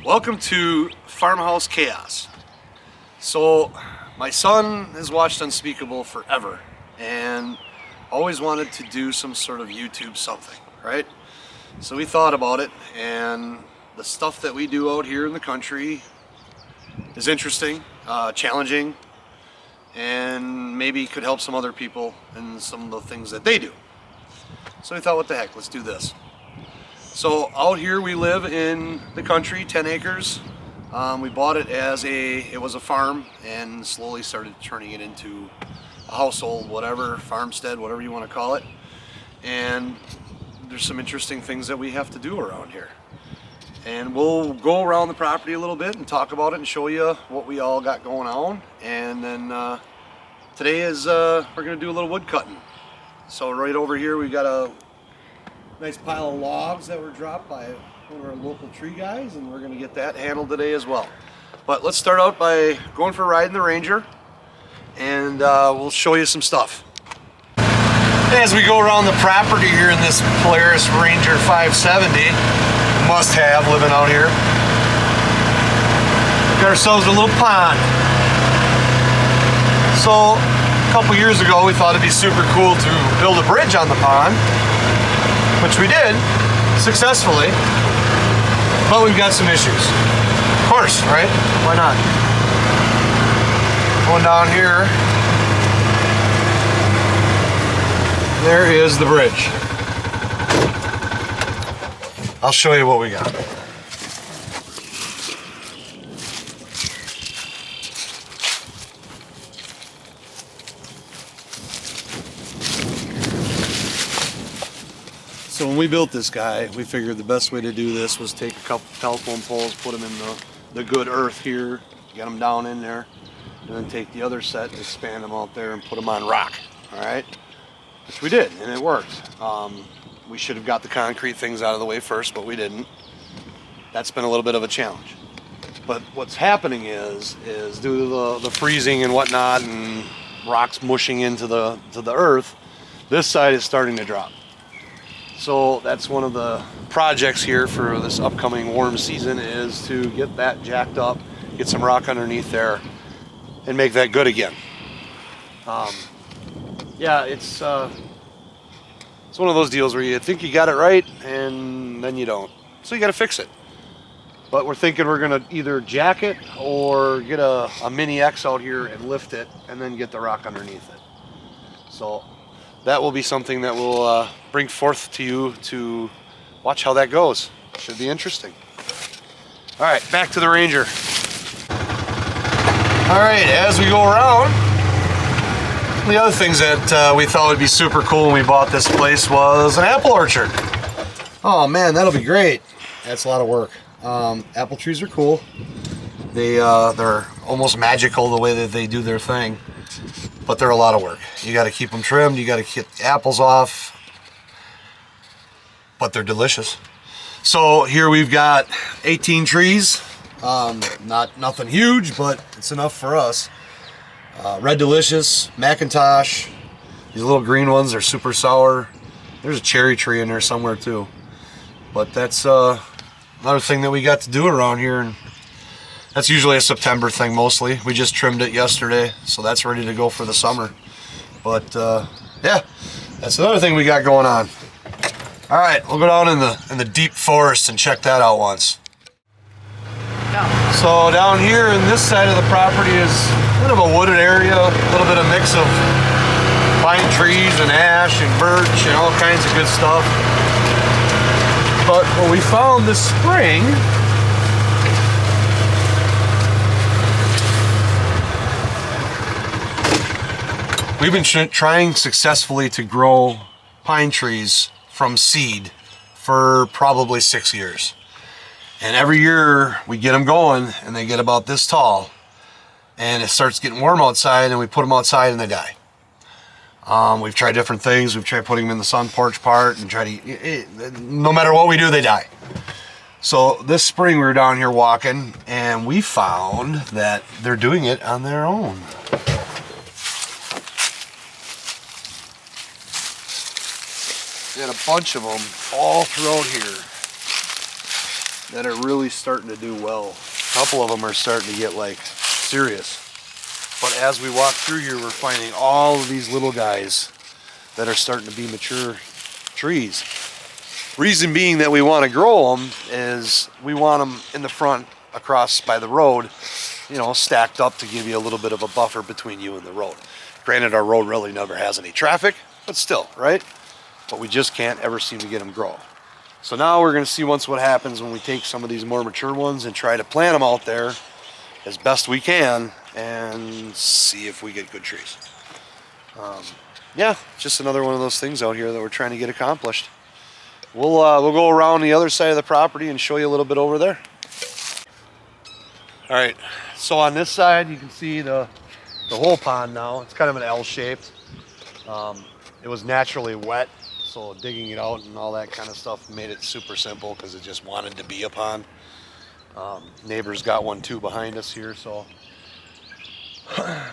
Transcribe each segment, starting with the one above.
Welcome to Farmhouse Chaos. So, my son has watched Unspeakable forever and always wanted to do some sort of YouTube something, right? So we thought about it, and the stuff that we do out here in the country is interesting, challenging, and maybe could help some other people in some of the things that they do. So we thought, what the heck, let's do this. So out here we live in the country, 10 acres. We bought it as it was a farm and slowly started turning it into a household, whatever, farmstead, whatever you want to call it. And there's some interesting things that we have to do around here. And we'll go around the property a little bit and talk about it and show you what we all got going on. And then today is, we're gonna do a little wood cutting. So right over here we got a nice pile of logs that were dropped by one of our local tree guys, and we're going to get that handled today as well. But let's start out by going for a ride in the Ranger, and we'll show you some stuff. As we go around the property here in this Polaris Ranger 570, must have living out here, got ourselves a little pond. So a couple years ago we thought it'd be super cool to build a bridge on the pond, which we did successfully, but we've got some issues. Of course, right? Why not? Going down here, there is the bridge. I'll show you what we got. So when we built this guy, we figured the best way to do this was take a couple telephone poles, put them in the good earth here, get them down in there, and then take the other set, expand them out there, and put them on rock, all right? Which we did, and it worked. We should have got the concrete things out of the way first, but we didn't. That's been a little bit of a challenge. But what's happening is due to the freezing and whatnot, and rocks mushing into the earth, this side is starting to drop. So that's one of the projects here for this upcoming warm season, is to get that jacked up, get some rock underneath there, and make that good again. Yeah, it's one of those deals where you think you got it right and then you don't. So you got to fix it. But we're thinking we're gonna either jack it or get a Mini X out here and lift it and then get the rock underneath it. So that will be something that we'll bring forth to you to watch how that goes. Should be interesting. All right, back to the Ranger. All right, as we go around, the other things that we thought would be super cool when we bought this place was an apple orchard. Oh man, that'll be great. That's a lot of work. Apple trees are cool. They're almost magical the way that they do their thing. But they're a lot of work. You got to keep them trimmed. You got to get the apples off. But they're delicious. So here we've got 18 trees. Nothing huge, but it's enough for us. Red Delicious, Macintosh. These little green ones are super sour. There's a cherry tree in there somewhere too. But that's another thing that we got to do around here. And that's usually a September thing mostly. We just trimmed it yesterday, so that's ready to go for the summer. But yeah, that's another thing we got going on. All right, we'll go down in the deep forest and check that out once. Yeah. So down here in this side of the property is kind of a wooded area, a little bit of mix of pine trees and ash and birch and all kinds of good stuff. But what we found this spring, we've been trying successfully to grow pine trees from seed for probably 6 years. And every year we get them going and they get about this tall, and it starts getting warm outside and we put them outside and they die. We've tried different things. We've tried putting them in the sun porch part and no matter what we do, they die. So this spring we were down here walking and we found that they're doing it on their own. We had a bunch of them all throughout here. that are really starting to do well. A couple of them are starting to get like serious. But as we walk through here, we're finding all of these little guys that are starting to be mature trees. Reason being that we want to grow them is we want them in the front across by the road, you know, stacked up to give you a little bit of a buffer between you and the road. Granted, our road really never has any traffic, but still, right? But we just can't ever seem to get them grow. So now we're going to see what happens when we take some of these more mature ones and try to plant them out there as best we can and see if we get good trees. Yeah, just another one of those things out here that we're trying to get accomplished. We'll go around the other side of the property and show you a little bit over there. All right, so on this side you can see the whole pond now. It's kind of an L-shaped. It was naturally wet, so digging it out and all that kind of stuff made it super simple because it just wanted to be a pond. Neighbors got one too behind us here, so.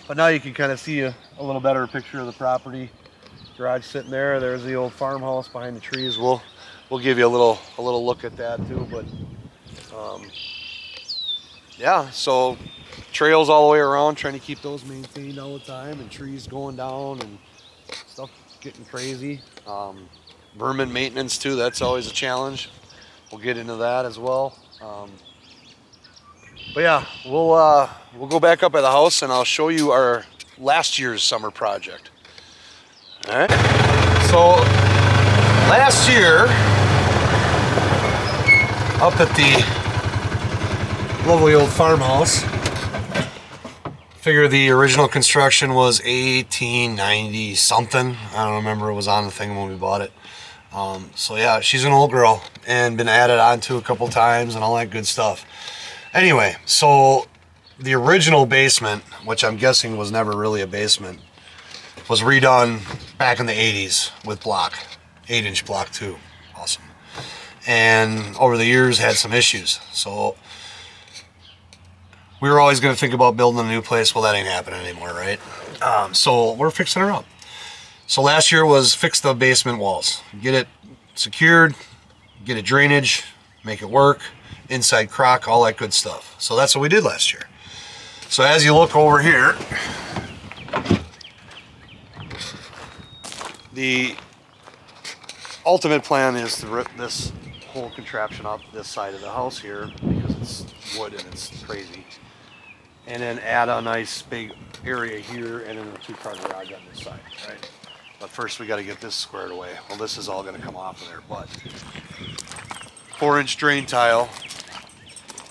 But now you can kind of see a little better picture of the property. Garage sitting there. There's the old farmhouse behind the trees. We'll give you a little look at that too. But yeah, so trails all the way around, trying to keep those maintained all the time, and trees going down and stuff getting crazy. Vermin maintenance too. That's always a challenge. We'll get into that as well. But yeah, we'll go back up at the house and I'll show you our last year's summer project. All right. So last year, up at the lovely old farmhouse, figure the original construction was 1890 something. I don't remember. It was on the thing when we bought it. So yeah, she's an old girl and been added onto a couple times and all that good stuff. Anyway, so the original basement, which I'm guessing was never really a basement, was redone back in the 80s with block, 8-inch block too. Awesome. And over the years had some issues. So we were always going to think about building a new place. Well, that ain't happening anymore, right? So we're fixing her up. So last year was fix the basement walls, get it secured, get it drainage, make it work, inside crock, all that good stuff. So that's what we did last year. So as you look over here, the ultimate plan is to rip this whole contraption up this side of the house here because it's wood and it's crazy, and then add a nice big area here and then a 2-car garage on this side, right? But first we got to get this squared away. Well, this is all going to come off of there, but 4-inch drain tile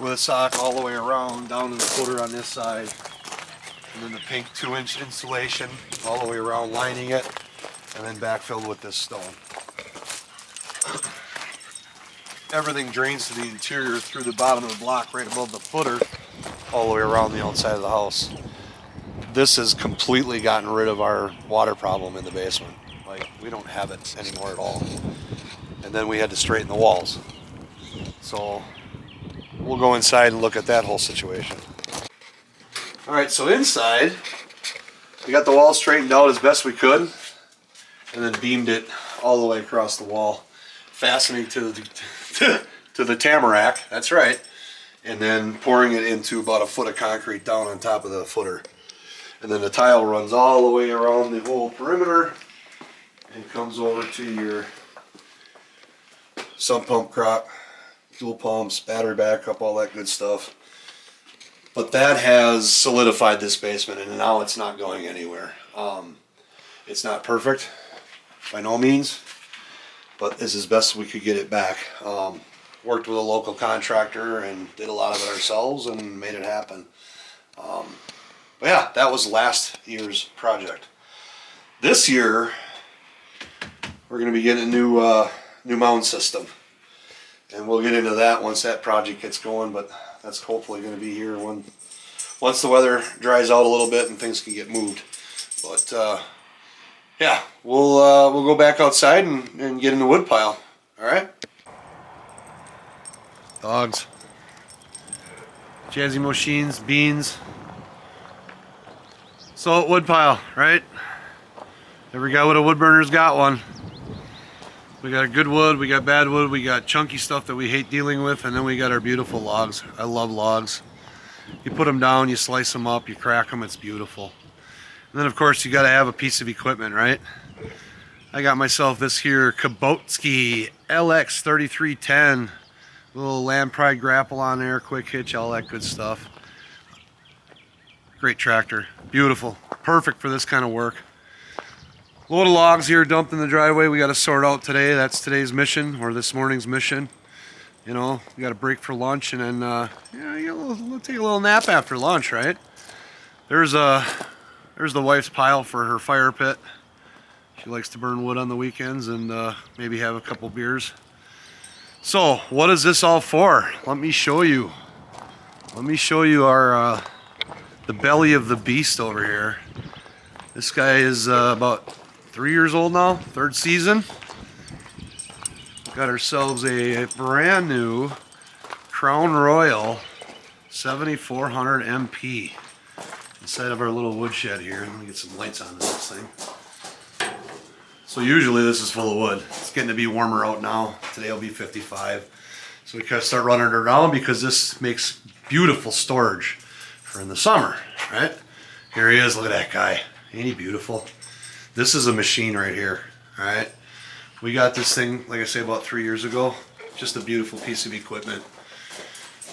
with a sock all the way around down in the footer on this side, and then the pink 2-inch insulation all the way around lining it, and then backfilled with this stone. Everything drains to the interior through the bottom of the block right above the footer all the way around the outside of the house. This has completely gotten rid of our water problem in the basement. Like, we don't have it anymore at all. And then we had to straighten the walls. So we'll go inside and look at that whole situation. All right, so inside, we got the wall straightened out as best we could, and then beamed it all the way across the wall, fastening to the tamarack, that's right, and then pouring it into about a foot of concrete down on top of the footer. And then the tile runs all the way around the whole perimeter and comes over to your sump pump crock, dual pumps, battery backup, all that good stuff. But that has solidified this basement, and now it's not going anywhere. It's not perfect by no means, but this is best we could get it back. Worked with a local contractor and did a lot of it ourselves and made it happen. But yeah, that was last year's project. This year, we're going to be getting a new mound system, and we'll get into that once that project gets going. But that's hopefully going to be here once the weather dries out a little bit and things can get moved. But yeah, we'll go back outside and get in the wood pile. All right. Dogs, Jazzy Machines, beans. So wood pile, right? Every guy with a wood burner's got one. We got good wood, we got bad wood, we got chunky stuff that we hate dealing with, and then we got our beautiful logs. I love logs. You put them down, you slice them up, you crack them, it's beautiful. And then of course you got to have a piece of equipment, right? I got myself this here Kubotski LX 3310. Little Land Pride grapple on there, quick hitch, all that good stuff. Great tractor, beautiful, perfect for this kind of work. Load of logs here dumped in the driveway. We got to sort out today. That's today's mission, or this morning's mission. You know, we got a break for lunch, and then we'll take a little nap after lunch, right? There's the wife's pile for her fire pit. She likes to burn wood on the weekends and maybe have a couple beers. So, what is this all for? Let me show you. Let me show you our the belly of the beast over here. This guy is about 3 years old now, third season. Got ourselves a brand new Crown Royal 7400 MP inside of our little woodshed here. Let me get some lights on this thing. So usually this is full of wood. It's getting to be warmer out now. Today will be 55. So we kind of start running it around because this makes beautiful storage for in the summer, right? Here he is, look at that guy. Ain't he beautiful? This is a machine right here, all right? We got this thing, like I say, about 3 years ago. Just a beautiful piece of equipment.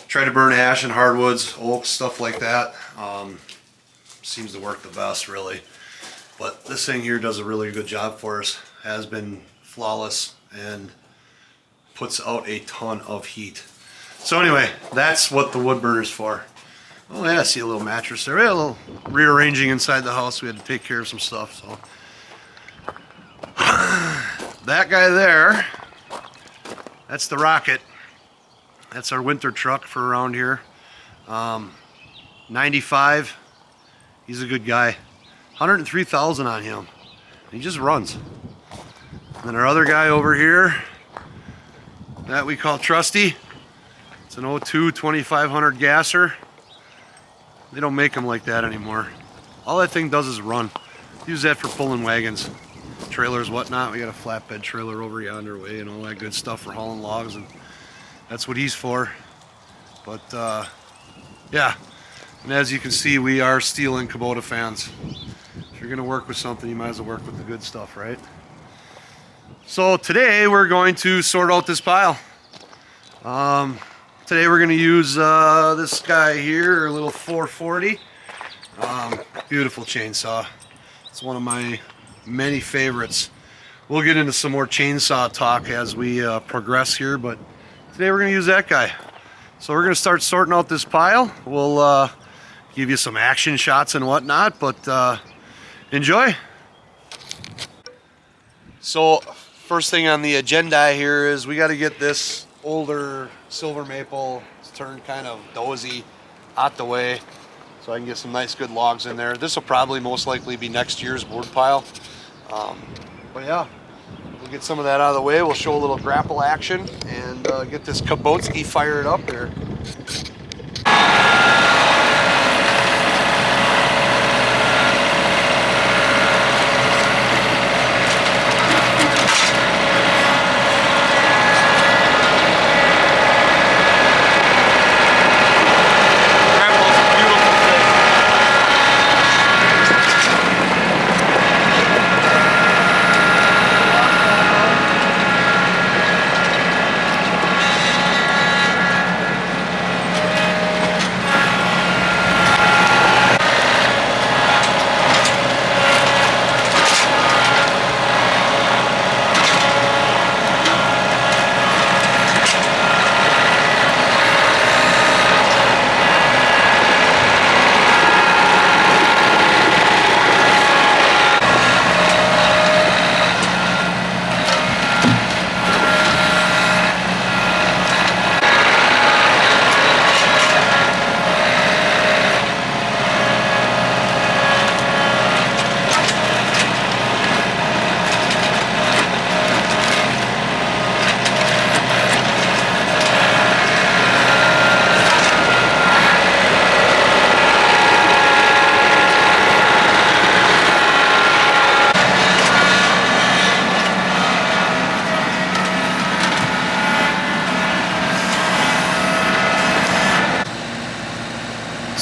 Try to burn ash and hardwoods, oaks, stuff like that. Seems to work the best, really. But this thing here does a really good job for us. Has been flawless and puts out a ton of heat. So anyway, that's what the wood burner's for. Oh yeah, I see a little mattress there. We had a little rearranging inside the house. We had to take care of some stuff, so. That guy there, that's the Rocket. That's our winter truck for around here. 95, he's a good guy. 103,000 on him. He just runs. And then our other guy over here, that we call Trusty. It's an 02 2500 gasser. They don't make them like that anymore. All that thing does is run. Use that for pulling wagons, trailers, whatnot. We got a flatbed trailer over yonder way and all that good stuff for hauling logs, and that's what he's for. But yeah, and as you can see, we are Stihl and Kubota fans. If you're gonna work with something, you might as well work with the good stuff, right? So today we're going to sort out this pile. Today we're going to use this guy here, a little 440. Beautiful chainsaw. It's one of my many favorites. We'll get into some more chainsaw talk as we progress here, but today we're going to use that guy. So we're going to start sorting out this pile. We'll give you some action shots and whatnot, but enjoy. So first thing on the agenda here is we got to get this older silver maple. It's turned kind of dozy out the way so I can get some nice good logs in there. This will probably most likely be next year's board pile. But yeah, we'll get some of that out of the way. We'll show a little grapple action and get this Kubotski fired up there.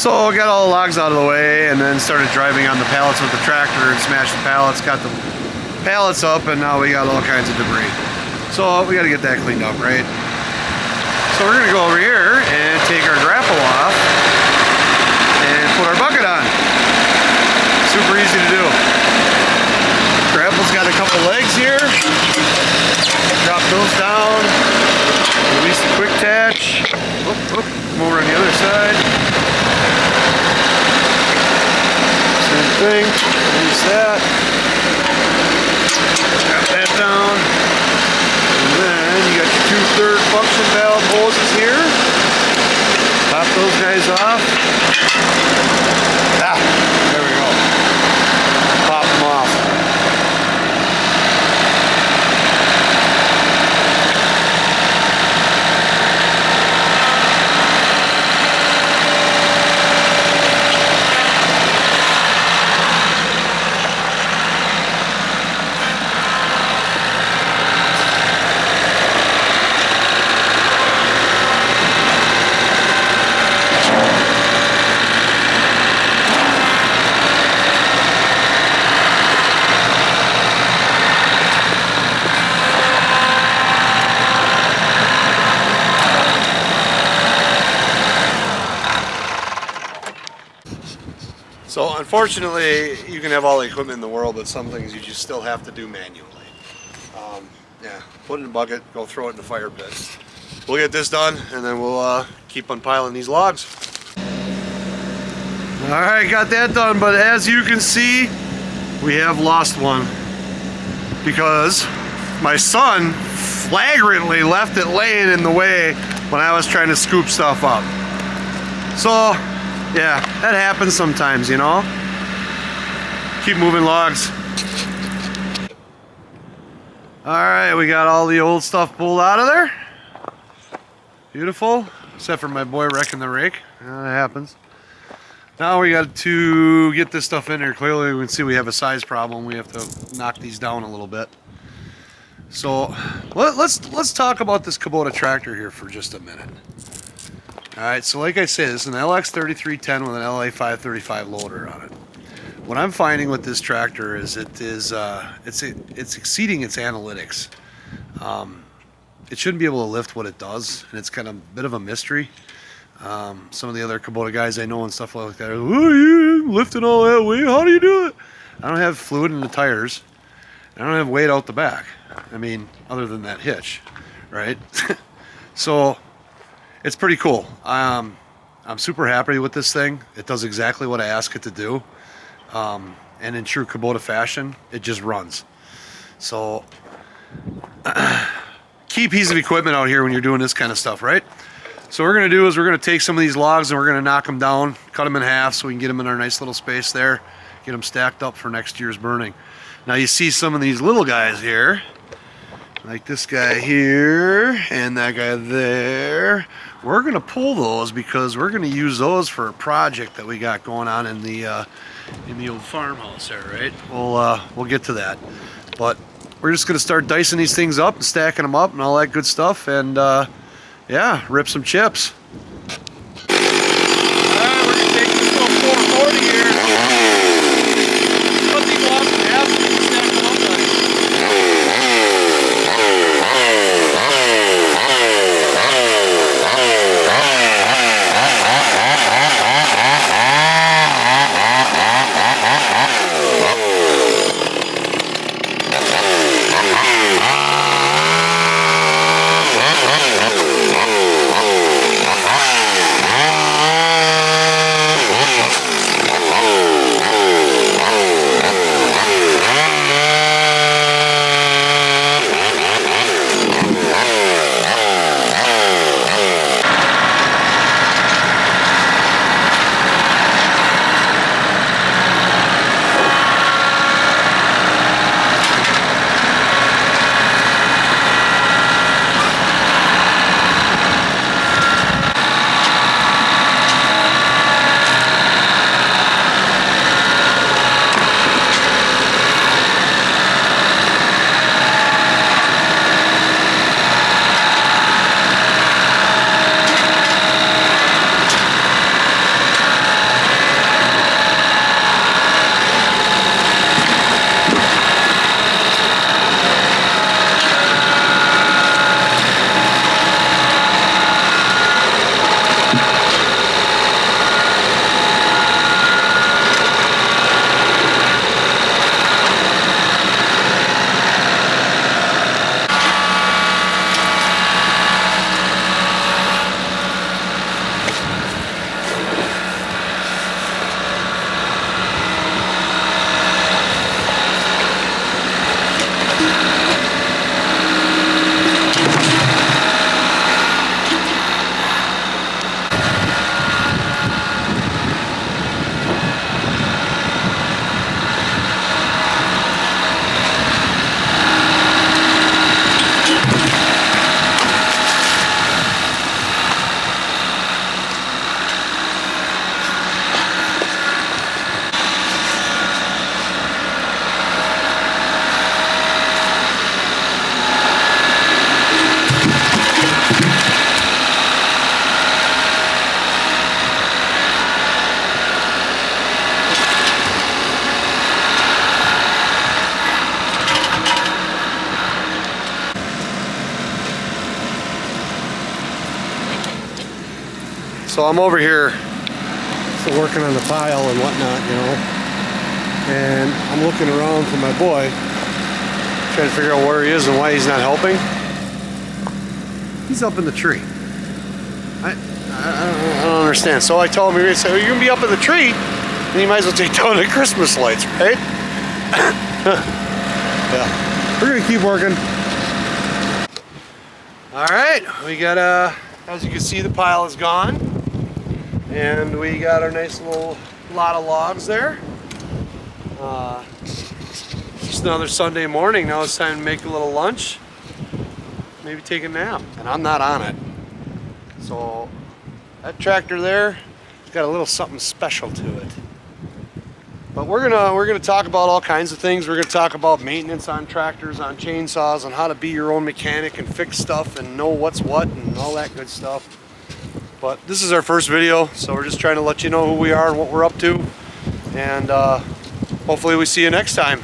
So I got all the logs out of the way and then started driving on the pallets with the tractor and smashed the pallets, got the pallets up, and now we got all kinds of debris. So we got to get that cleaned up, right? So we're gonna go over here and take our grapple off and put our bucket on. Super easy to do. Grapple's got a couple legs here. Drop those down. Release the quick attach. Come over on the other side. Same thing. Release that. Drop that down. And then you got your 2/3 function valve hoses here. Pop those guys off. There we go. Pop them off. So unfortunately, you can have all the equipment in the world, but some things you just still have to do manually. Yeah, put it in a bucket, go throw it in the fire pit. We'll get this done, and then we'll keep unpiling these logs. All right, got that done, but as you can see, we have lost one because my son flagrantly left it laying in the way when I was trying to scoop stuff up. So, yeah, that happens sometimes, you know. Keep moving logs. All right, we got all the old stuff pulled out of there. Beautiful, except for my boy wrecking the rake. That happens. Now we got to get this stuff in here. Clearly, we can see we have a size problem. We have to knock these down a little bit. So let's talk about this Kubota tractor here for just a minute. All right, so like I said, it's an LX3310 with an LA535 loader on it. What I'm finding with this tractor is it's exceeding its analytics. It shouldn't be able to lift what it does, and it's kind of a bit of a mystery. Some of the other Kubota guys I know and stuff like that are, oh, you lifting all that weight? How do you do it? I don't have fluid in the tires. I don't have weight out the back. I mean, other than that hitch, right? So it's pretty cool. I'm super happy with this thing. It does exactly what I ask it to do. And in true Kubota fashion, it just runs. So key piece of equipment out here when you're doing this kind of stuff, right? So what we're going to do is we're going to take some of these logs and we're going to knock them down, cut them in half so we can get them in our nice little space there, get them stacked up for next year's burning. Now you see some of these little guys here, like this guy here and that guy there. We're going to pull those because we're going to use those for a project that we got going on in the old farmhouse there, right? We'll get to that. But we're just going to start dicing these things up and stacking them up and all that good stuff, and yeah, rip some chips. Alright, we're going to take this little 440 here. Put these logs in half and stack them up nice. So I'm over here still working on the pile and whatnot, you know, and I'm looking around for my boy, trying to figure out where he is and why he's not helping. He's up in the tree. I don't understand. So I told him, so you're gonna be up in the tree, then you might as well take down the Christmas lights, right? Yeah, we're gonna keep working. All right, we got as you can see, the pile is gone, and we got our nice little lot of logs there. Just another Sunday morning. Now it's time to make a little lunch, maybe take a nap, and I'm not on it. So that tractor there has got a little something special to it. But we're gonna talk about all kinds of things. We're gonna talk about maintenance on tractors, on chainsaws, on how to be your own mechanic and fix stuff and know what's what and all that good stuff. But this is our first video, so we're just trying to let you know who we are and what we're up to. And hopefully we see you next time.